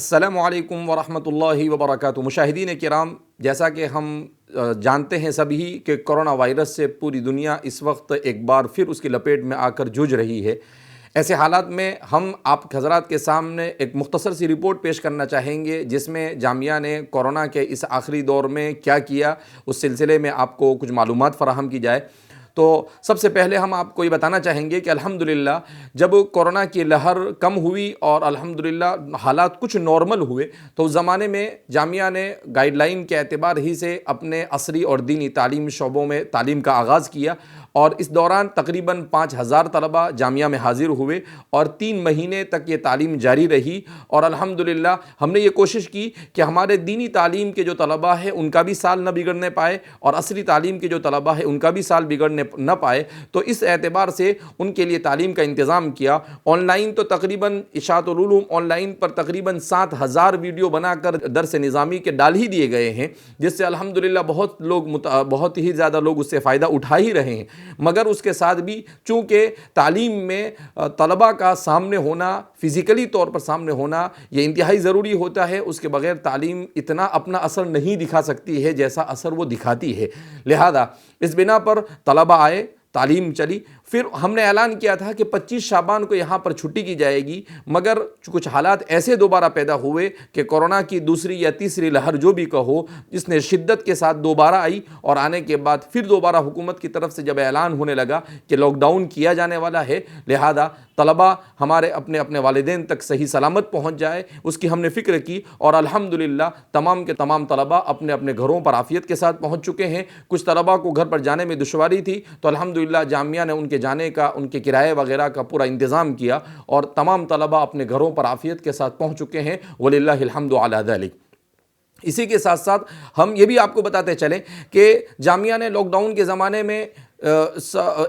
السلام علیکم ورحمۃ اللہ وبرکاتہ۔ مشاہدین کرام، جیسا کہ ہم جانتے ہیں سبھی کہ کرونا وائرس سے پوری دنیا اس وقت ایک بار پھر اس کی لپیٹ میں آ کر جوجھ رہی ہے۔ ایسے حالات میں ہم آپ حضرات کے سامنے ایک مختصر سی رپورٹ پیش کرنا چاہیں گے، جس میں جامعہ نے کورونا کے اس آخری دور میں کیا کیا، اس سلسلے میں آپ کو کچھ معلومات فراہم کی جائے۔ تو سب سے پہلے ہم آپ کو یہ بتانا چاہیں گے کہ الحمدللہ جب کورونا کی لہر کم ہوئی اور الحمدللہ حالات کچھ نارمل ہوئے، تو اس زمانے میں جامعہ نے گائیڈ لائن کے اعتبار ہی سے اپنے عصری اور دینی تعلیم شعبوں میں تعلیم کا آغاز کیا، اور اس دوران تقریباً 5000 طلبہ جامعہ میں حاضر ہوئے اور 3 مہینے تک یہ تعلیم جاری رہی۔ اور الحمدللہ ہم نے یہ کوشش کی کہ ہمارے دینی تعلیم کے جو طلبہ ہیں ان کا بھی سال نہ بگڑنے پائے، اور عصری تعلیم کے جو طلبہ ہیں ان کا بھی سال بگڑنے نہ پائے، تو اس اعتبار سے ان کے لیے تعلیم کا انتظام کیا۔ آن لائن تو تقریباً اشاعت العلوم آن لائن پر تقریباً 7000 ویڈیو بنا کر درس نظامی کے ڈال ہی دیے گئے ہیں، جس سے الحمدللہ بہت ہی زیادہ لوگ اس سے فائدہ اٹھا ہی رہے ہیں۔ مگر اس کے ساتھ بھی چونکہ تعلیم میں طلبہ کا سامنے ہونا، فزیکلی طور پر سامنے ہونا، یہ انتہائی ضروری ہوتا ہے۔ اس کے بغیر تعلیم اتنا اپنا اثر نہیں دکھا سکتی ہے جیسا اثر وہ دکھاتی ہے۔ لہذا اس بنا پر طلبہ آئے، تعلیم چلی۔ پھر ہم نے اعلان کیا تھا کہ 25 شعبان کو یہاں پر چھٹی کی جائے گی، مگر کچھ حالات ایسے دوبارہ پیدا ہوئے کہ کورونا کی دوسری یا تیسری لہر جو بھی کہو، جس نے شدت کے ساتھ دوبارہ آئی، اور آنے کے بعد پھر دوبارہ حکومت کی طرف سے جب اعلان ہونے لگا کہ لاک ڈاؤن کیا جانے والا ہے، لہذا طلبہ ہمارے اپنے والدین تک صحیح سلامت پہنچ جائے، اس کی ہم نے فکر کی، اور الحمدللہ تمام کے تمام طلبہ اپنے گھروں پر عافیت کے ساتھ پہنچ چکے ہیں۔ کچھ طلبہ کو گھر پر جانے میں دشواری تھی، تو الحمدللہ جامعہ نے ان کے جانے کا، ان کے کرائے وغیرہ کا پورا انتظام کیا، اور تمام طلبہ اپنے گھروں پر عافیت کے ساتھ پہنچ چکے ہیں، وللہ الحمد علی ذلک۔ اسی کے ساتھ ساتھ ہم یہ بھی آپ کو بتاتے چلیں کہ جامعہ نے لاک ڈاؤن کے زمانے میں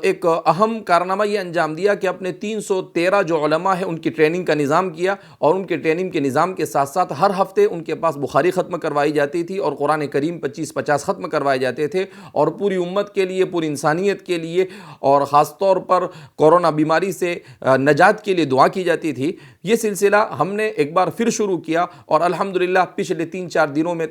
ایک اہم کارنامہ یہ انجام دیا کہ اپنے 313 جو علماء ہیں ان کی ٹریننگ کا نظام کیا، اور ان کے ٹریننگ کے نظام کے ساتھ ساتھ ہر ہفتے ان کے پاس بخاری ختم کروائی جاتی تھی، اور قرآن کریم 25-50 ختم کروائے جاتے تھے، اور پوری امت کے لیے، پوری انسانیت کے لیے، اور خاص طور پر کورونا بیماری سے نجات کے لیے دعا کی جاتی تھی۔ یہ سلسلہ ہم نے ایک بار پھر شروع کیا، اور الحمدللہ پچھلے 3-4 دنوں میں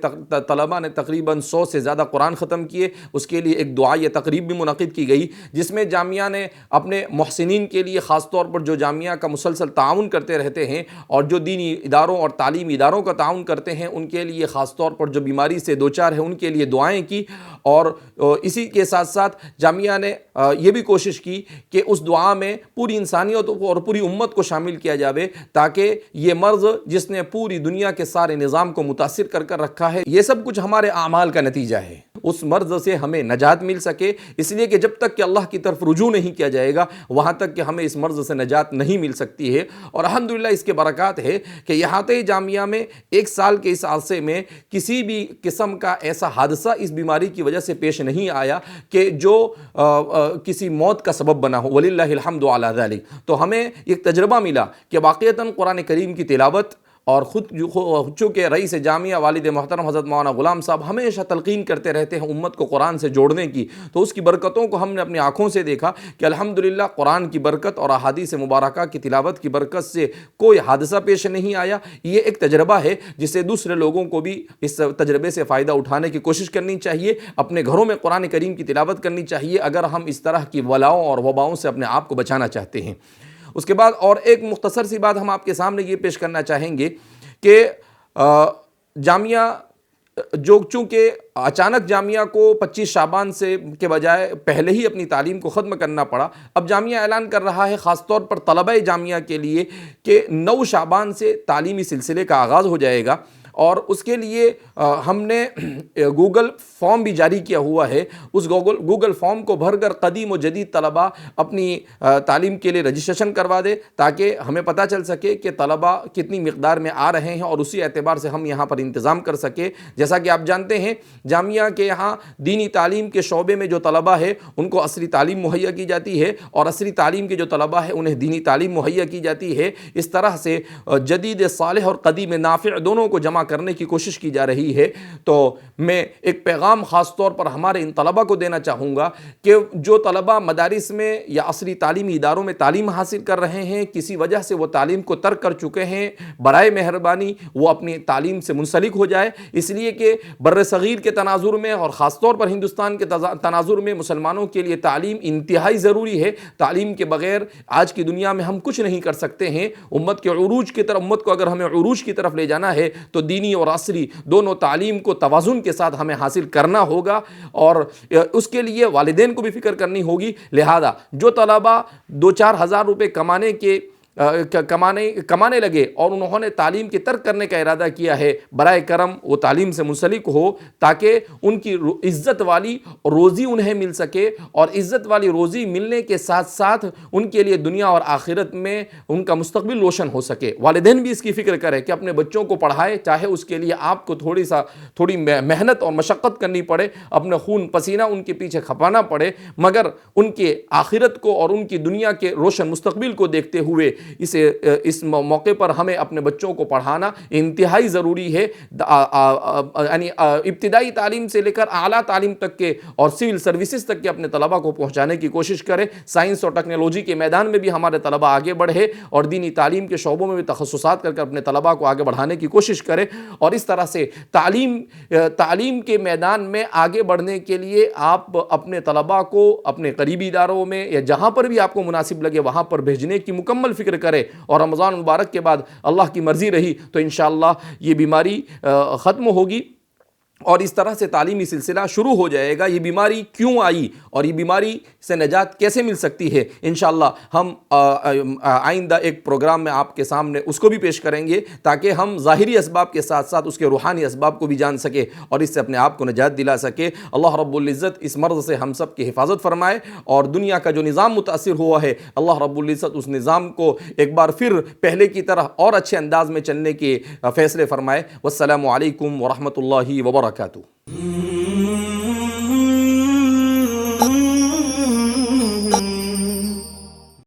طلبہ نے تقریباً 100 سے زیادہ قرآن ختم کیے۔ اس کے لیے ایک دعائیہ تقریب بھی منعقد کی گئی، جس میں جامعہ نے اپنے محسنین کے لیے، خاص طور پر جو جامعہ کا مسلسل تعاون کرتے رہتے ہیں اور جو دینی اداروں اور تعلیمی اداروں کا تعاون کرتے ہیں، ان کے لیے خاص طور پر جو بیماری سے دوچار ہیں ان کے لیے دعائیں کی، اور اسی کے ساتھ ساتھ جامعہ نے یہ بھی کوشش کی کہ اس دعا میں پوری انسانیت اور پوری امت کو شامل کیا جاوے، تاکہ یہ مرض جس نے پوری دنیا کے سارے نظام کو متاثر کر رکھا ہے، یہ سب کچھ ہمارے اعمال کا نتیجہ ہے، اس مرض سے ہمیں نجات مل سکے۔ اس لیے کہ جب تک کہ اللہ کی طرف رجوع نہیں کیا جائے گا، وہاں تک کہ ہمیں اس مرض سے نجات نہیں مل سکتی ہے۔ اور الحمدللہ اس کے برکات ہے کہ احاطہ جامعہ میں 1 سال کے اس عرصے میں کسی بھی قسم کا ایسا حادثہ اس بیماری کی وجہ سے پیش نہیں آیا کہ جو کسی موت کا سبب بنا ہو، وللہ الحمد علی ذلک۔ تو ہمیں ایک تجربہ ملا کہ واقعتاً قرآن کریم کی تلاوت، اور خود چونکہ رئیس جامعہ والد محترم حضرت مولانا غلام صاحب ہمیشہ تلقین کرتے رہتے ہیں امت کو قرآن سے جوڑنے کی، تو اس کی برکتوں کو ہم نے اپنی آنکھوں سے دیکھا کہ الحمدللہ قرآن کی برکت اور احادیث مبارکہ کی تلاوت کی برکت سے کوئی حادثہ پیش نہیں آیا۔ یہ ایک تجربہ ہے جسے دوسرے لوگوں کو بھی اس تجربے سے فائدہ اٹھانے کی کوشش کرنی چاہیے، اپنے گھروں میں قرآن کریم کی تلاوت کرنی چاہیے، اگر ہم اس طرح کی وباؤں اور وباؤں سے اپنے آپ کو بچانا چاہتے ہیں۔ اس کے بعد اور ایک مختصر سی بات ہم آپ کے سامنے یہ پیش کرنا چاہیں گے کہ جامعہ جو چونکہ اچانک جامعہ کو 25 شعبان سے کے بجائے پہلے ہی اپنی تعلیم کو ختم کرنا پڑا، اب جامعہ اعلان کر رہا ہے خاص طور پر طلبہ جامعہ کے لیے کہ 9 شعبان سے تعلیمی سلسلے کا آغاز ہو جائے گا، اور اس کے لیے ہم نے گوگل فارم بھی جاری کیا ہوا ہے۔ اس گوگل فارم کو بھر کر قدیم و جدید طلبہ اپنی تعلیم کے لیے رجسٹریشن کروا دے، تاکہ ہمیں پتہ چل سکے کہ طلبہ کتنی مقدار میں آ رہے ہیں، اور اسی اعتبار سے ہم یہاں پر انتظام کر سکے۔ جیسا کہ آپ جانتے ہیں جامعہ کے یہاں دینی تعلیم کے شعبے میں جو طلبہ ہے ان کو عصری تعلیم مہیا کی جاتی ہے، اور عصری تعلیم کے جو طلبہ ہے انہیں دینی تعلیم مہیا کی جاتی ہے۔ اس طرح سے جدید صالح اور قدیم نافع دونوں کو جمع جمع کرنے کی کوشش کی جا رہی ہے، تو میں ایک پیغام خاص طور پر ہمارے ان طلباء کو دینا چاہوں گا کہ جو طلباء مدارس میں یا عصری تعلیمی اداروں میں تعلیم حاصل کر رہے ہیں، کسی وجہ سے وہ تعلیم کو ترک کر چکے ہیں، برائے مہربانی وہ اپنی تعلیم سے منسلک ہو جائے، اس لیے کہ بر صغیر کے تناظر میں اور خاص طور پر ہندوستان کے تناظر میں مسلمانوں کے لیے تعلیم انتہائی ضروری ہے۔ تعلیم کے بغیر آج کی دنیا میں ہم کچھ نہیں کر سکتے ہیں۔ امت کے عروج کی طرف، امت کو اگر ہمیں عروج کی طرف لے جانا ہے تو دینی اور عصری دونوں تعلیم کو توازن کے ساتھ ہمیں حاصل کرنا ہوگا، اور اس کے لیے والدین کو بھی فکر کرنی ہوگی۔ لہذا جو طلباء 2-4 ہزار روپے کمانے لگے اور انہوں نے تعلیم کی ترک کرنے کا ارادہ کیا ہے، برائے کرم وہ تعلیم سے منسلک ہو تاکہ ان کی عزت والی روزی انہیں مل سکے، اور عزت والی روزی ملنے کے ساتھ ساتھ ان کے لیے دنیا اور آخرت میں ان کا مستقبل روشن ہو سکے۔ والدین بھی اس کی فکر کریں کہ اپنے بچوں کو پڑھائے، چاہے اس کے لیے آپ کو تھوڑی محنت اور مشقت کرنی پڑے، اپنے خون پسینہ ان کے پیچھے کھپانا پڑے، مگر ان کے آخرت کو اور ان کی دنیا کے روشن مستقبل کو دیکھتے ہوئے اس موقع پر ہمیں اپنے بچوں کو پڑھانا انتہائی ضروری ہے۔ یعنی ابتدائی تعلیم سے لے کر اعلیٰ تعلیم تک کے اور سول سروسز تک کے اپنے طلباء کو پہنچانے کی کوشش کریں۔ سائنس اور ٹیکنالوجی کے میدان میں بھی ہمارے طلباء آگے بڑھے اور دینی تعلیم کے شعبوں میں بھی تخصصات کر اپنے طلباء کو آگے بڑھانے کی کوشش کریں، اور اس طرح سے تعلیم کے میدان میں آگے بڑھنے کے لیے آپ اپنے طلباء کو اپنے قریبی اداروں میں یا جہاں پر بھی آپ کو مناسب لگے وہاں پر بھیجنے کی مکمل فکر کرے، اور رمضان مبارک کے بعد اللہ کی مرضی رہی تو انشاءاللہ یہ بیماری ختم ہوگی اور اس طرح سے تعلیمی سلسلہ شروع ہو جائے گا۔ یہ بیماری کیوں آئی اور یہ بیماری سے نجات کیسے مل سکتی ہے، انشاءاللہ ہم آئندہ ایک پروگرام میں آپ کے سامنے اس کو بھی پیش کریں گے، تاکہ ہم ظاہری اسباب کے ساتھ ساتھ اس کے روحانی اسباب کو بھی جان سکے اور اس سے اپنے آپ کو نجات دلا سکے۔ اللہ رب العزت اس مرض سے ہم سب کی حفاظت فرمائے، اور دنیا کا جو نظام متاثر ہوا ہے اللہ رب العزت اس نظام کو ایک بار پھر پہلے کی طرح اور اچھے انداز میں چلنے کے فیصلے فرمائے۔ والسلام علیکم ورحمۃ اللہ وبرکاتہ۔